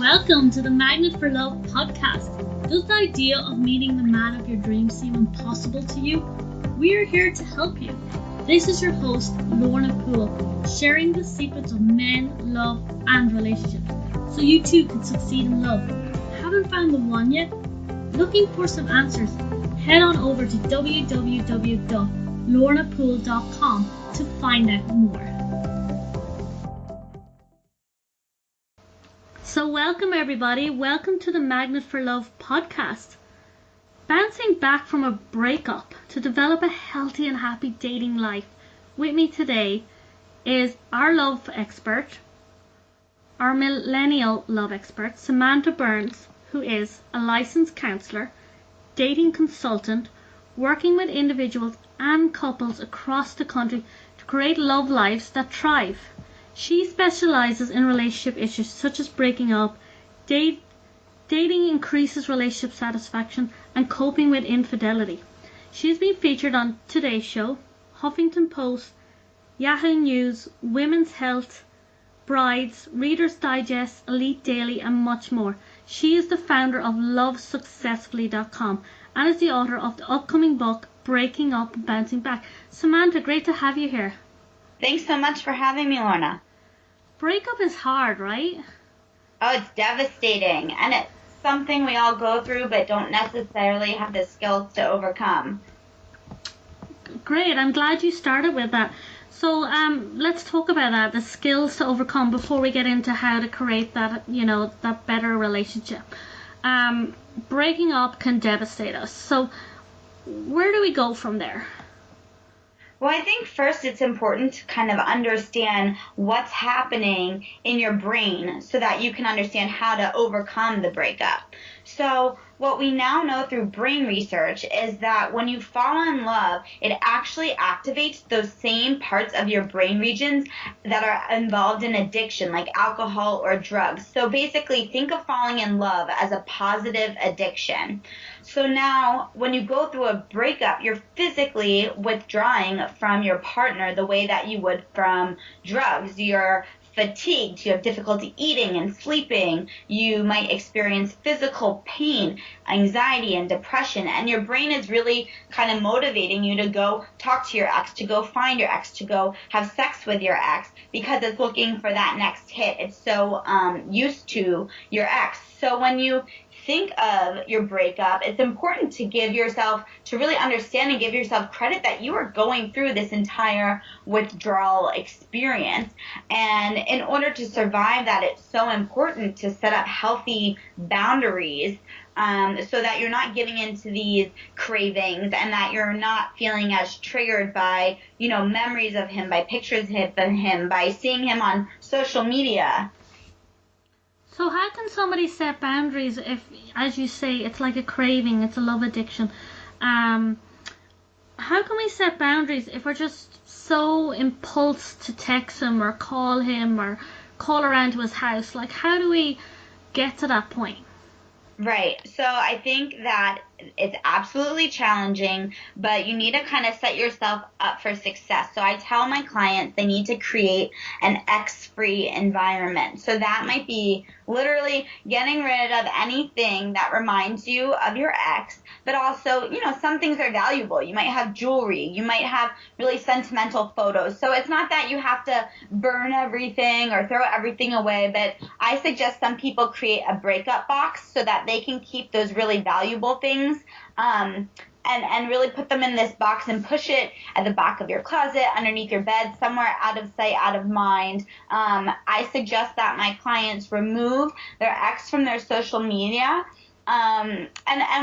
Welcome to the Magnet for Love podcast. Does the idea of meeting the man of your dreams seem impossible to you? We are here to help you. This is your host, Lorna Poole, sharing the secrets of men, love, and relationships, so you too can succeed in love. Haven't found the one yet? Looking for some answers? Head on over to www.lornapoole.com to find out more. So welcome everybody, welcome to the Magnet for Love podcast. Bouncing back from a breakup to develop a healthy and happy dating life. With me today is our love expert, our millennial love expert, Samantha Burns, who is a licensed counsellor, dating consultant, working with individuals and couples across the country to create love lives that thrive. She specializes in relationship issues such as breaking up, dating increases relationship satisfaction, and coping with infidelity. She has been featured on Today's Show, Huffington Post, Yahoo News, Women's Health, Brides, Reader's Digest, Elite Daily, and much more. She is the founder of LoveSuccessfully.com and is the author of the upcoming book, Breaking Up and Bouncing Back. Samantha, great to have you here. Thanks so much for having me, Lorna. Breakup is hard, right? Oh, it's devastating, and it's something we all go through but don't necessarily have the skills to overcome. Great, I'm glad you started with that. So let's talk about that, the skills to overcome, before we get into how to create that, that better relationship. Breaking up can devastate us. So where do we go from there? Well, I think first it's important to kind of understand what's happening in your brain so that you can understand how to overcome the breakup. So what we now know through brain research is that when you fall in love, it actually activates those same parts of your brain regions that are involved in addiction, like alcohol or drugs. So basically, think of falling in love as a positive addiction. So now, when you go through a breakup, you're physically withdrawing from your partner the way that you would from drugs. You're fatigued, you have difficulty eating and sleeping, you might experience physical pain, anxiety, and depression, and your brain is really kind of motivating you to go talk to your ex, to go find your ex, to go have sex with your ex, because it's looking for that next hit. It's so used to your ex. So when you think of your breakup, it's important to really understand and give yourself credit that you are going through this entire withdrawal experience. And in order to survive that, it's so important to set up healthy boundaries so that you're not giving into these cravings and that you're not feeling as triggered by, memories of him, by pictures of him, by seeing him on social media. So how can somebody set boundaries if, as you say, it's like a craving, it's a love addiction? How can we set boundaries if we're just so impulsed to text him or call around to his house? Like, how do we get to that point? Right. So I think that it's absolutely challenging, but you need to kind of set yourself up for success. So I tell my clients they need to create an ex-free environment. So that might be literally getting rid of anything that reminds you of your ex, but also, some things are valuable. You might have jewelry. You might have really sentimental photos. So it's not that you have to burn everything or throw everything away, but I suggest some people create a breakup box so that they can keep those really valuable things and really put them in this box and push it at the back of your closet, underneath your bed, somewhere out of sight, out of mind. I suggest that my clients remove their ex from their social media. And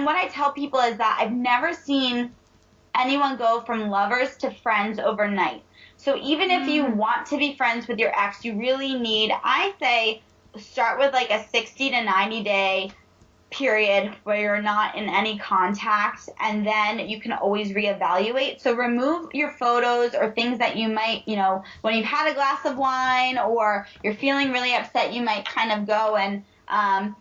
what I tell people is that I've never seen anyone go from lovers to friends overnight. So even if you want to be friends with your ex, you really need, I say, start with like a 60 to 90 day period where you're not in any contact, and then you can always reevaluate. So remove your photos or things that you might, when you've had a glass of wine or you're feeling really upset, you might kind of go and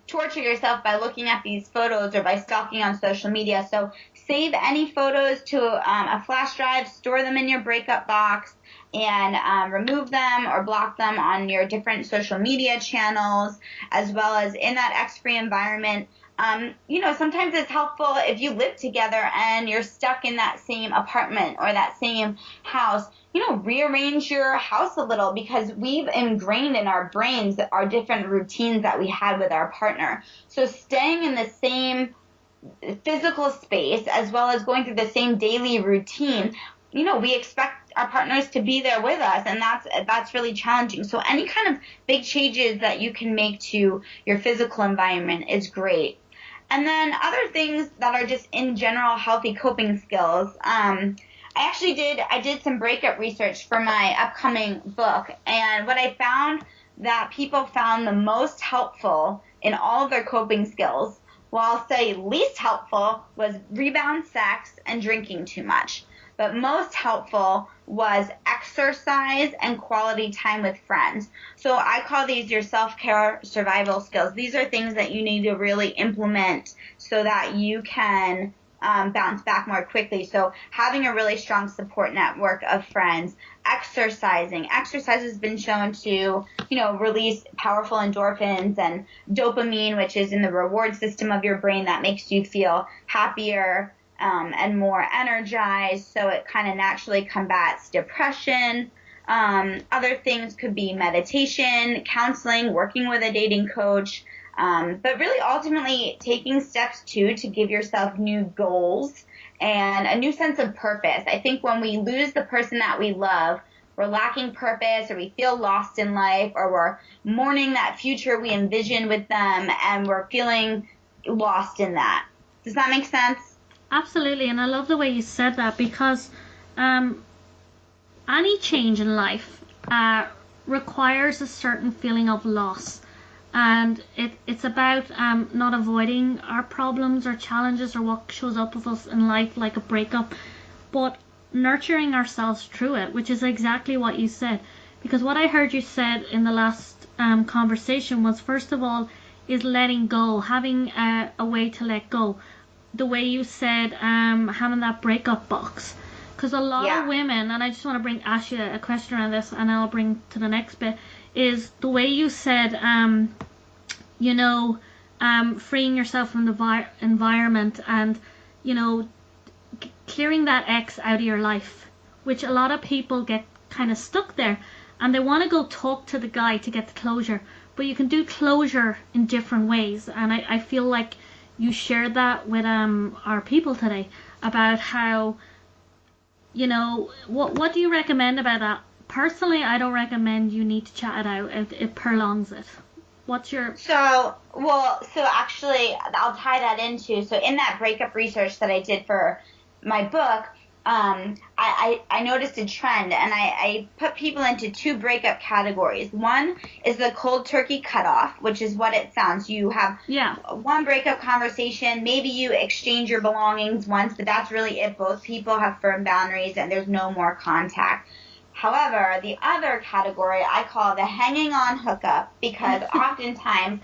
torture yourself by looking at these photos or by stalking on social media. So save any photos to a flash drive, store them in your breakup box, and remove them or block them on your different social media channels, as well as in that ex-free environment. Sometimes it's helpful if you live together and you're stuck in that same apartment or that same house, rearrange your house a little, because we've ingrained in our brains our different routines that we had with our partner. So staying in the same physical space as well as going through the same daily routine, we expect our partners to be there with us, and that's really challenging. So any kind of big changes that you can make to your physical environment is great. And then other things that are just in general healthy coping skills. I did some breakup research for my upcoming book, and what I found that people found the most helpful in all of their coping skills, well, I'll say least helpful, was rebound sex and drinking too much. But most helpful was exercise and quality time with friends. So I call these your self-care survival skills. These are things that you need to really implement so that you can bounce back more quickly. So having a really strong support network of friends, exercising. Exercise has been shown to, release powerful endorphins and dopamine, which is in the reward system of your brain that makes you feel happier and more energized. So it kind of naturally combats depression. Other things could be meditation, counseling, working with a dating coach. But really ultimately taking steps to give yourself new goals and a new sense of purpose. I think when we lose the person that we love, we're lacking purpose, or we feel lost in life, or we're mourning that future we envisioned with them, and we're feeling lost in that. Does that make sense? Absolutely, and I love the way you said that, because any change in life requires a certain feeling of loss. And it's about not avoiding our problems or challenges or what shows up with us in life, like a breakup, but nurturing ourselves through it, which is exactly what you said. Because what I heard you said in the last conversation was, first of all, is letting go, having a way to let go. The way you said having that breakup box. Because a lot of women, and I just want to ask you a question around this, and I'll bring to the next bit, is the way you said, freeing yourself from the environment and, clearing that ex out of your life, which a lot of people get kind of stuck there, and they want to go talk to the guy to get the closure, but you can do closure in different ways, and I feel like you shared that with our people today about how, what do you recommend about that? Personally, I don't recommend you need to chat it out. It prolongs it. What's your... So actually, I'll tie that into, so in that breakup research that I did for my book, I noticed a trend, and I put people into two breakup categories. One is the cold turkey cutoff, which is what it sounds. You have one breakup conversation, maybe you exchange your belongings once, but that's really it. Both people have firm boundaries, and there's no more contact. However, the other category I call the hanging on hookup, because oftentimes,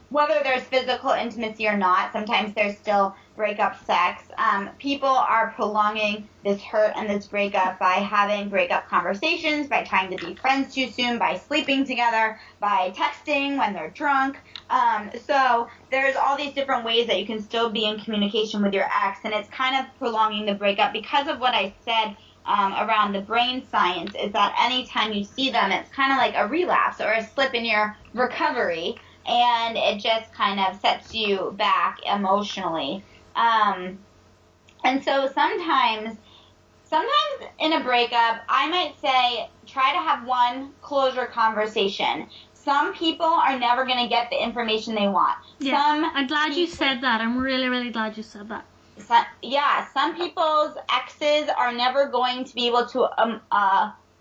whether there's physical intimacy or not, sometimes there's still breakup sex. People are prolonging this hurt and this breakup by having breakup conversations, by trying to be friends too soon, by sleeping together, by texting when they're drunk. So there's all these different ways that you can still be in communication with your ex, and it's kind of prolonging the breakup because of what I said around the brain science, is that anytime you see them, it's kind of like a relapse or a slip in your recovery, and it just kind of sets you back emotionally. And so sometimes in a breakup, I might say try to have one closure conversation. Some people are never going to get the information they want. Yeah, I'm glad you said that. I'm really, really glad you said that. Some people's exes are never going to be able to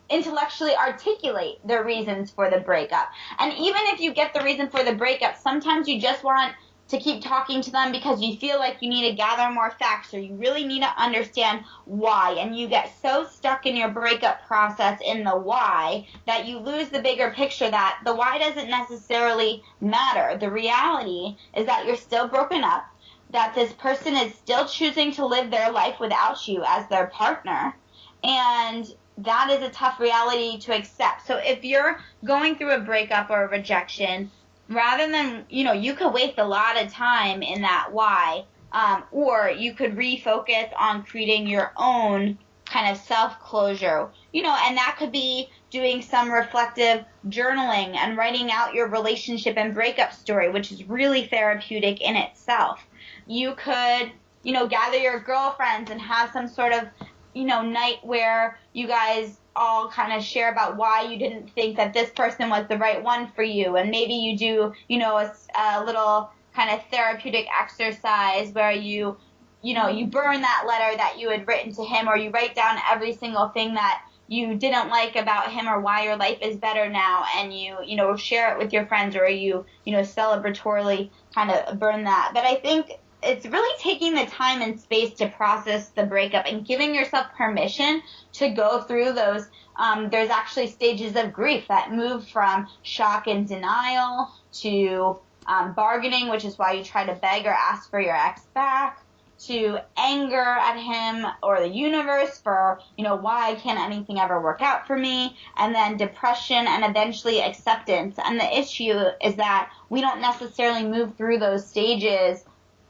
intellectually articulate their reasons for the breakup. And even if you get the reason for the breakup, sometimes you just want to keep talking to them because you feel like you need to gather more facts, or you really need to understand why. And you get so stuck in your breakup process in the why that you lose the bigger picture, that the why doesn't necessarily matter. The reality is that you're still broken up, that this person is still choosing to live their life without you as their partner, and that is a tough reality to accept. So if you're going through a breakup or a rejection, rather than, you could waste a lot of time in that why, or you could refocus on creating your own kind of self-closure, and that could be doing some reflective journaling and writing out your relationship and breakup story, which is really therapeutic in itself. You could, gather your girlfriends and have some sort of, night where you guys all kind of share about why you didn't think that this person was the right one for you. And maybe you do, a little kind of therapeutic exercise where you burn that letter that you had written to him, or you write down every single thing that you didn't like about him or why your life is better now, and you share it with your friends, or you celebratorily kind of burn that. But I think it's really taking the time and space to process the breakup and giving yourself permission to go through those. There's actually stages of grief that move from shock and denial to bargaining, which is why you try to beg or ask for your ex back, to anger at him or the universe for, why can't anything ever work out for me, and then depression, and eventually acceptance. And the issue is that we don't necessarily move through those stages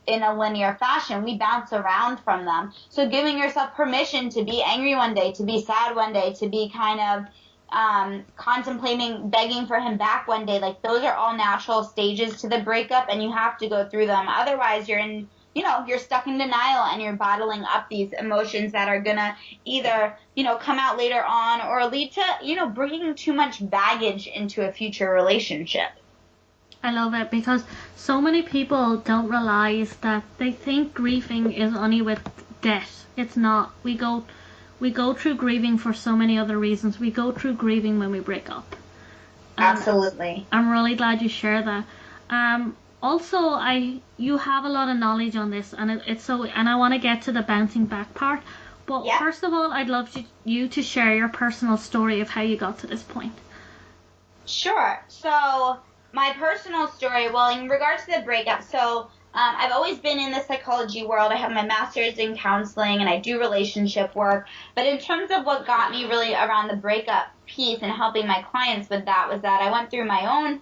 in a linear fashion. We bounce around from them. So giving yourself permission to be angry one day, to be sad one day, to be kind of contemplating begging for him back one day, like those are all natural stages to the breakup, and you have to go through them. Otherwise you're stuck in denial, and you're bottling up these emotions that are gonna either, come out later on, or lead to, bringing too much baggage into a future relationship. I love it, because so many people don't realize that they think grieving is only with death. It's not. We go through grieving for so many other reasons. We go through grieving when we break up. Absolutely. I'm really glad you share that. Also, you have a lot of knowledge on this, and and I want to get to the bouncing back part. But yeah. First of all, I'd love you to share your personal story of how you got to this point. Sure. So my personal story, well, in regards to the breakup, so I've always been in the psychology world. I have my master's in counseling, and I do relationship work. But in terms of what got me really around the breakup piece and helping my clients with that, was that I went through my own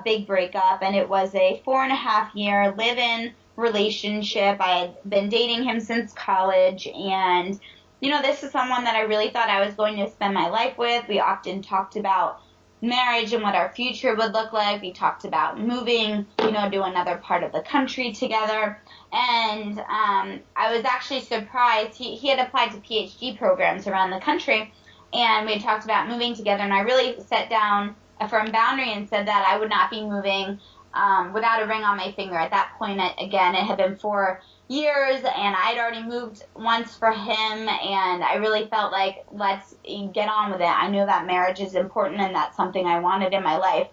big breakup, and it was a 4.5-year live-in relationship. I had been dating him since college, and this is someone that I really thought I was going to spend my life with. We often talked about marriage and what our future would look like. We talked about moving, to another part of the country together. And I was actually surprised. He had applied to PhD programs around the country, and we had talked about moving together. And I really set down a firm boundary and said that I would not be moving without a ring on my finger. At that point, again, it had been 4 years, and I'd already moved once for him, and I really felt like, let's get on with it. I knew that marriage is important, and that's something I wanted in my life.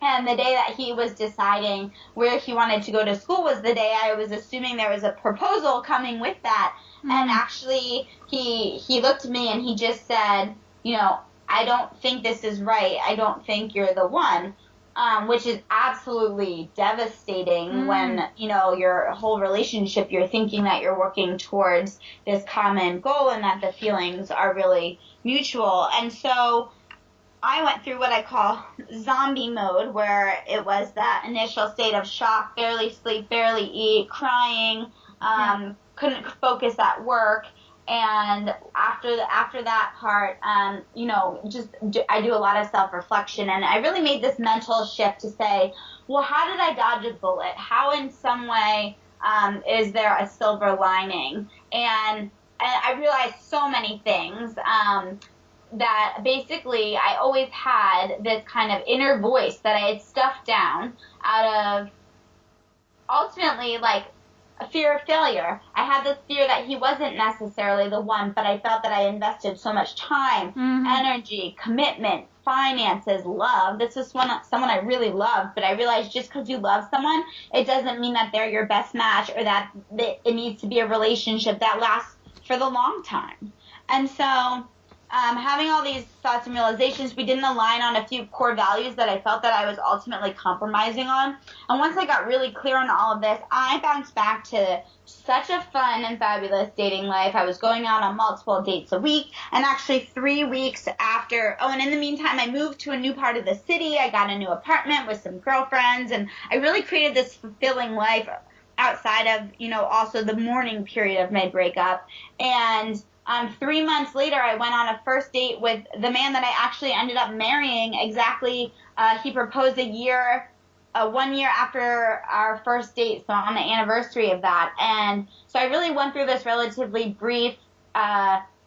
And the day that he was deciding where he wanted to go to school was the day I was assuming there was a proposal coming with that. Mm-hmm. And actually, he looked at me and he just said, I don't think this is right. I don't think you're the one. Which is absolutely devastating when, your whole relationship, you're thinking that you're working towards this common goal and that the feelings are really mutual. And so I went through what I call zombie mode, where it was that initial state of shock, barely sleep, barely eat, crying, couldn't focus at work. And after that part, I do a lot of self-reflection, and I really made this mental shift to say, well, how did I dodge a bullet? How in some way is there a silver lining? And I realized so many things, that basically I always had this kind of inner voice that I had stuffed down out of ultimately a fear of failure. I had this fear that he wasn't necessarily the one, but I felt that I invested so much time, energy, commitment, finances, love. This was someone I really loved, but I realized just because you love someone, it doesn't mean that they're your best match, or that it needs to be a relationship that lasts for the long time. And so having all these thoughts and realizations, we didn't align on a few core values that I felt that I was ultimately compromising on. And once I got really clear on all of this, I bounced back to such a fun and fabulous dating life. I was going out on multiple dates a week, and actually 3 weeks after, and in the meantime, I moved to a new part of the city. I got a new apartment with some girlfriends, and I really created this fulfilling life outside of, also the mourning period of my breakup. And 3 months later, I went on a first date with the man that I actually ended up marrying. Exactly, he proposed 1 year after our first date, so on the anniversary of that. And so I really went through this relatively brief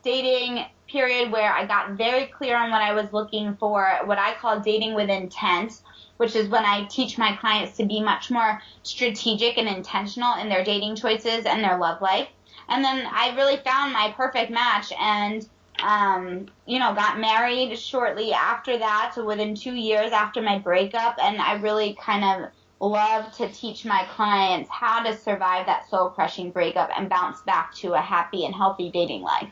dating period where I got very clear on what I was looking for, what I call dating with intent, which is when I teach my clients to be much more strategic and intentional in their dating choices and their love life. And then I really found my perfect match and, got married shortly after that, so within 2 years after my breakup. And I really kind of love to teach my clients how to survive that soul-crushing breakup and bounce back to a happy and healthy dating life.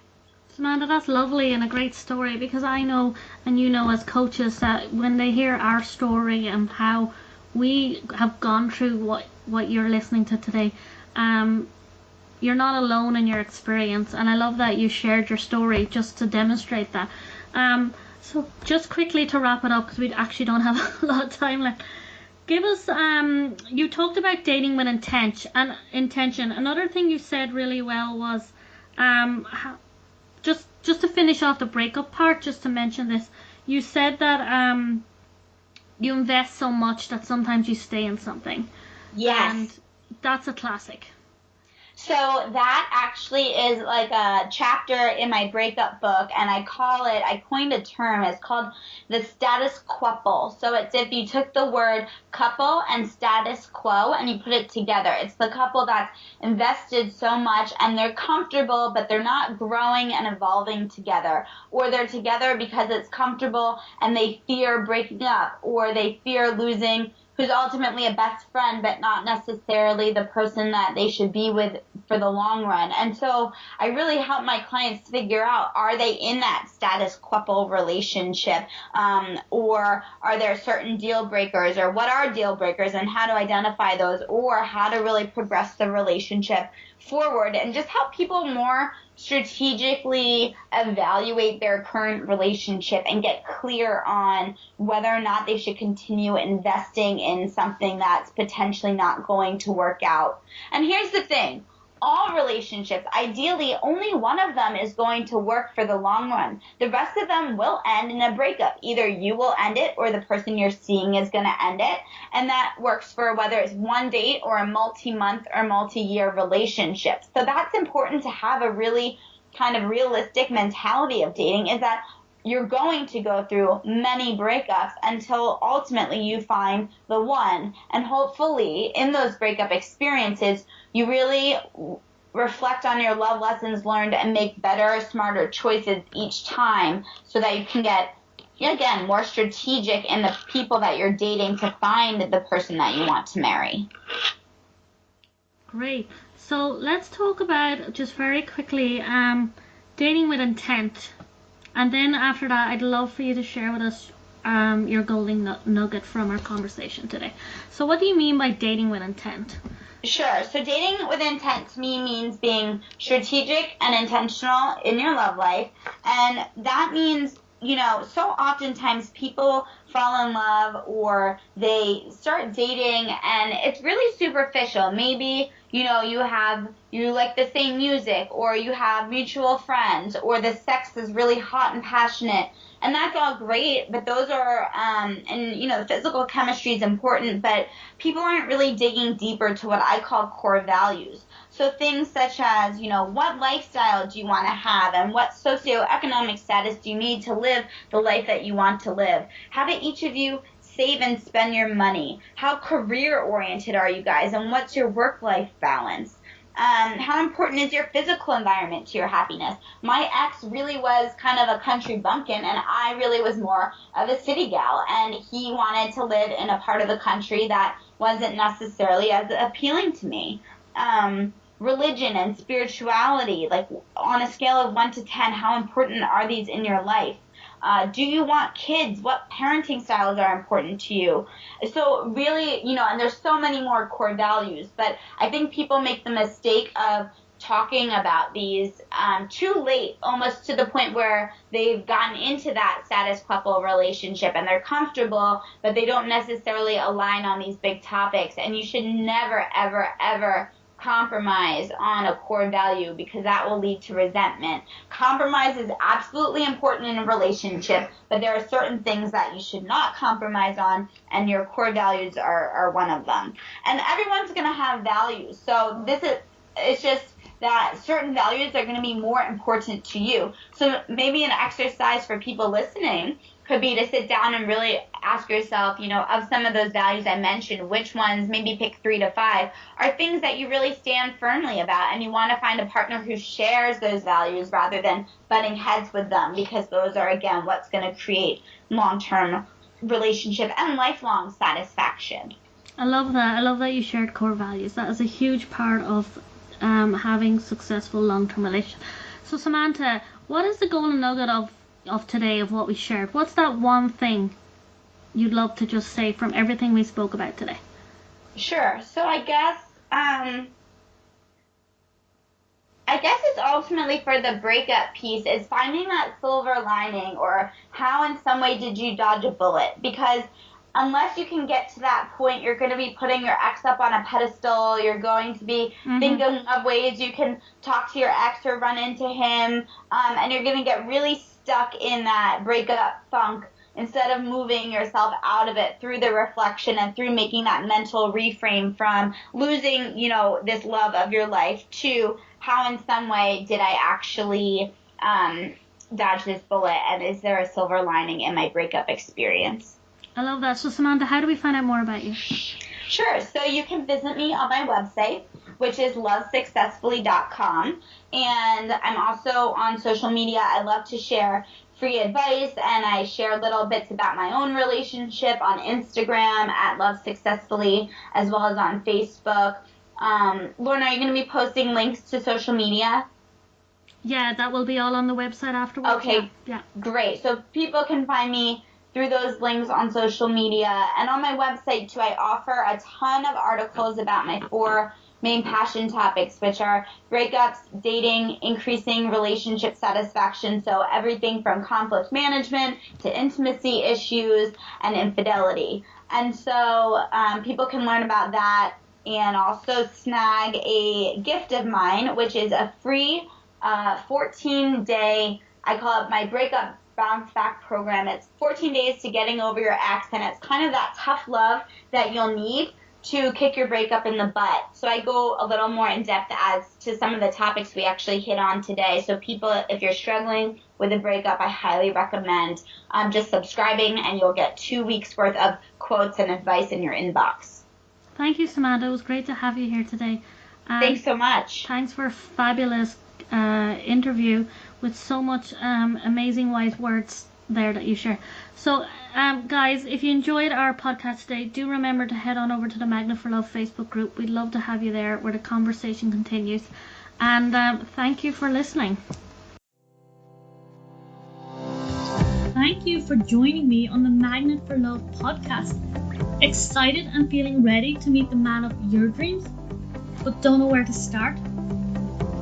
Samantha, that's lovely and a great story, because I know, and you know as coaches, that when they hear our story and how we have gone through what you're listening to today, you're not alone in your experience, and I love that you shared your story just to demonstrate that. So just quickly to wrap it up, because we actually don't have a lot of time left. Give us, you talked about dating with intention. Another thing you said really well was, just to finish off the breakup part, just to mention this, you said that you invest so much that sometimes you stay in something. Yes. And that's a classic. So that actually is like a chapter in my breakup book, and I coined a term. It's called the status quouple. So it's if you took the word couple and status quo and you put it together. It's the couple that's invested so much and they're comfortable, but they're not growing and evolving together. Or they're together because it's comfortable and they fear breaking up, or they fear losing who's ultimately a best friend, but not necessarily the person that they should be with for the long run. And so I really help my clients figure out, are they in that status quouple relationship, or are there certain deal breakers, or what are deal breakers and how to identify those, or how to really progress the relationship forward, and just help people more strategically evaluate their current relationship and get clear on whether or not they should continue investing in something that's potentially not going to work out. And here's the thing. All relationships, ideally, only one of them is going to work for the long run. The rest of them will end in a breakup. Either you will end it or the person you're seeing is going to end it. And that works for whether it's one date or a multi-month or multi-year relationship. So that's important to have a really kind of realistic mentality of dating, is that you're going to go through many breakups until ultimately you find the one. And hopefully in those breakup experiences, you really reflect on your love lessons learned and make better, smarter choices each time, so that you can get, again, more strategic in the people that you're dating to find the person that you want to marry. Great. So let's talk about, just very quickly, dating with intent. And then after that, I'd love for you to share with us your golden nugget from our conversation today. So what do you mean by dating with intent? Sure. So dating with intent to me means being strategic and intentional in your love life. And that means, so oftentimes people fall in love or they start dating and it's really superficial. Maybe, you like the same music, or you have mutual friends, or the sex is really hot and passionate. And that's all great, but those are, physical chemistry is important, but people aren't really digging deeper to what I call core values. So things such as, what lifestyle do you want to have, and what socioeconomic status do you need to live the life that you want to live? How do each of you save and spend your money? How career-oriented are you guys, and what's your work-life balance? How important is your physical environment to your happiness? My ex really was kind of a country bumpkin, and I really was more of a city gal, and he wanted to live in a part of the country that wasn't necessarily as appealing to me. religion and spirituality, like on a scale of 1 to 10, how important are these in your life? Do you want kids? What parenting styles are important to you? So really, and there's so many more core values, but I think people make the mistake of talking about these too late, almost to the point where they've gotten into that status couple relationship and they're comfortable, but they don't necessarily align on these big topics. And you should never, ever, ever compromise on a core value, because that will lead to resentment. Compromise is absolutely important in a relationship, but there are certain things that you should not compromise on, and your core values are one of them. And everyone's going to have values. So it's just that certain values are going to be more important to you. So maybe an exercise for people listening could be to sit down and really ask yourself, of some of those values I mentioned, which ones, maybe pick 3 to 5, are things that you really stand firmly about, and you want to find a partner who shares those values rather than butting heads with them, because those are, again, what's going to create long-term relationship and lifelong satisfaction. I love that. I love that you shared core values. That is a huge part of having successful long-term relationships. So Samantha, what is the golden nugget of today, of what we shared? What's that one thing you'd love to just say from everything we spoke about today? Sure. So I guess it's ultimately for the breakup piece is finding that silver lining, or how in some way did you dodge a bullet, because unless you can get to that point, you're going to be putting your ex up on a pedestal. You're going to be thinking of ways you can talk to your ex or run into him, and you're going to get really stuck in that breakup funk, instead of moving yourself out of it through the reflection and through making that mental reframe from losing, this love of your life, to how in some way did I actually dodge this bullet, and is there a silver lining in my breakup experience? I love that. So Samantha, how do we find out more about you? Sure. So you can visit me on my website, which is lovesuccessfully.com. And I'm also on social media. I love to share free advice, and I share little bits about my own relationship on Instagram at lovesuccessfully, as well as on Facebook. Lorna, are you going to be posting links to social media? Yeah, that will be all on the website afterwards. Okay, yeah. Great. So people can find me through those links on social media. And on my website, too, I offer a ton of articles about my 4 main passion topics, which are breakups, dating, increasing relationship satisfaction, so everything from conflict management to intimacy issues and infidelity. And so people can learn about that, and also snag a gift of mine, which is a free 14-day, I call it my breakup bounce back program. It's 14 days to getting over your ex, and it's kind of that tough love that you'll need to kick your breakup in the butt. So I go a little more in depth as to some of the topics we actually hit on today. So people, if you're struggling with a breakup, I highly recommend just subscribing, and you'll get 2 weeks worth of quotes and advice in your inbox. Thank you, Samantha. It was great to have you here today. Thanks so much. Thanks for a fabulous interview with so much amazing wise words there that you share. So guys, if you enjoyed our podcast today, do remember to head on over to the Magnet for Love Facebook group. We'd love to have you there, where the conversation continues. And thank you for listening. Thank you for joining me on the Magnet for Love podcast. Excited and feeling ready to meet the man of your dreams, but don't know where to start?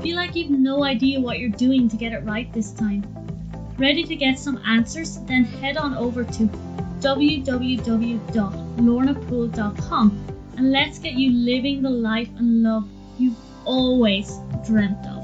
Feel like you've no idea what you're doing to get it right this time? Ready to get some answers? Then head on over to www.lornapoole.com and let's get you living the life and love you've always dreamt of.